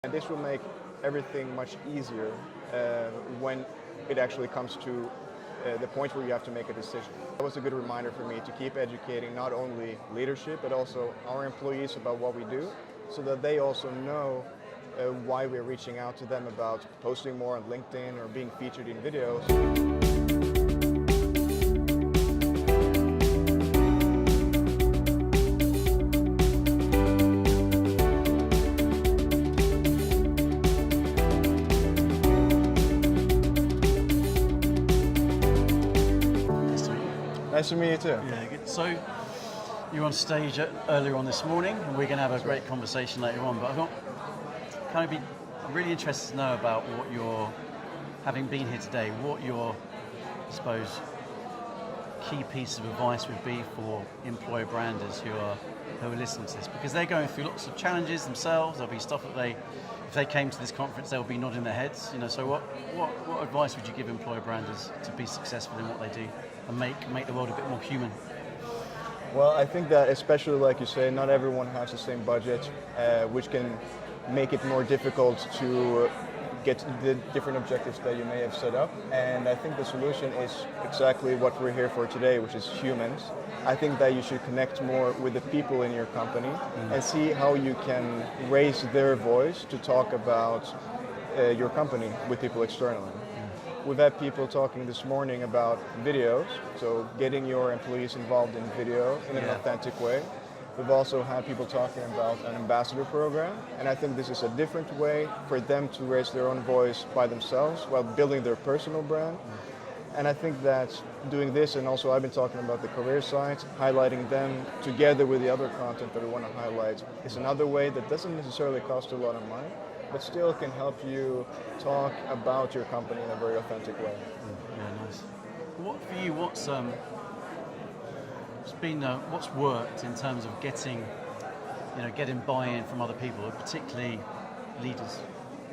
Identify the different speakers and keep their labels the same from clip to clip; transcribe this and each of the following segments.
Speaker 1: And this will make everything much easier when it actually comes to the point where you have to make a decision. That was a good reminder for me to keep educating not only leadership but also our employees about what we do, so that they also know why we're reaching out to them about posting more on LinkedIn or being featured in videos. Nice to meet you too.
Speaker 2: Yeah, good. So you're on stage earlier on this morning, and we're going to have a great conversation later on. But I'm really interested to know about what your, having been here today, what your, I suppose, key piece of advice would be for employer branders who are listening to this, because they're going through lots of challenges themselves. There'll be stuff that if they came to this conference, they'll be nodding their heads. So what advice would you give employer branders to be successful in what they do and make the world a bit more human?
Speaker 1: Well, I think that, especially like you say, not everyone has the same budget, which can make it more difficult to get the different objectives that you may have set up. And I think the solution is exactly what we're here for today, which is humans. I think that you should connect more with the people in your company and see how you can raise their voice to talk about your company with people externally. We've had people talking this morning about videos, so getting your employees involved in video in an authentic way. We've also had people talking about an ambassador program, and I think this is a different way for them to raise their own voice by themselves while building their personal brand. And I think that doing this, and also I've been talking about the career side, highlighting them together with the other content that we want to highlight, is another way that doesn't necessarily cost a lot of money, but still can help you talk about your company in a very authentic way.
Speaker 2: Yeah, nice. What for you? What's worked in terms of getting buy-in from other people, particularly leaders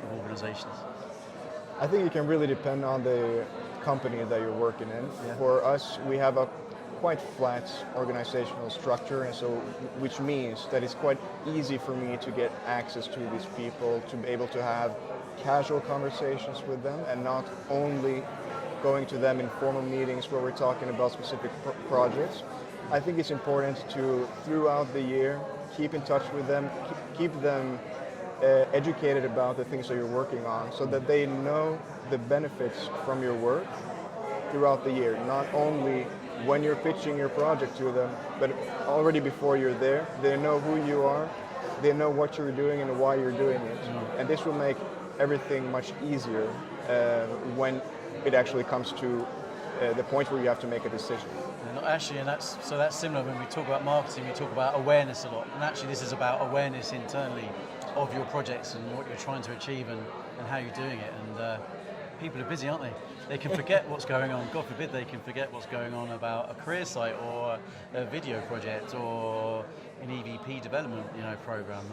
Speaker 2: of organisations?
Speaker 1: I think it can really depend on the company that you're working in.
Speaker 2: Yeah.
Speaker 1: For us, we have a quite flat organizational structure, and so which means that it's quite easy for me to get access to these people, to be able to have casual conversations with them and not only going to them in formal meetings where we're talking about specific projects. I think it's important to, throughout the year, keep in touch with them, keep them educated about the things that you're working on, so that they know the benefits from your work throughout the year, not only when you're pitching your project to them, but already before you're there. They know who you are, they know what you're doing and why you're doing it. And this will make everything much easier when it actually comes to the point where you have to make a decision.
Speaker 2: Actually, and that's similar when we talk about marketing, we talk about awareness a lot. And actually this is about awareness internally of your projects and what you're trying to achieve and how you're doing it. And people are busy, aren't they? They can forget what's going on. God forbid they can forget what's going on about a career site or a video project or an EVP development program.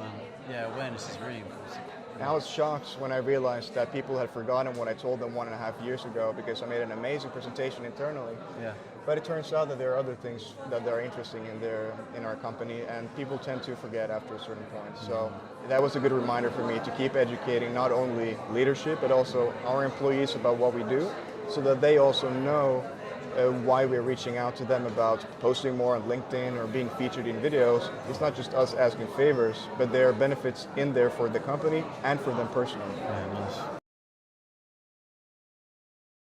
Speaker 2: Awareness is really important.
Speaker 1: I was shocked when I realized that people had forgotten what I told them 1.5 years ago, because I made an amazing presentation internally.
Speaker 2: Yeah.
Speaker 1: But it turns out that there are other things that are interesting in our company, and people tend to forget after a certain point. So that was a good reminder for me to keep educating not only leadership but also our employees about what we do, so that they also know why we're reaching out to them about posting more on LinkedIn or being featured in videos. It's not just us asking favors, but there are benefits in there for the company and for them personally.
Speaker 2: Yeah, nice.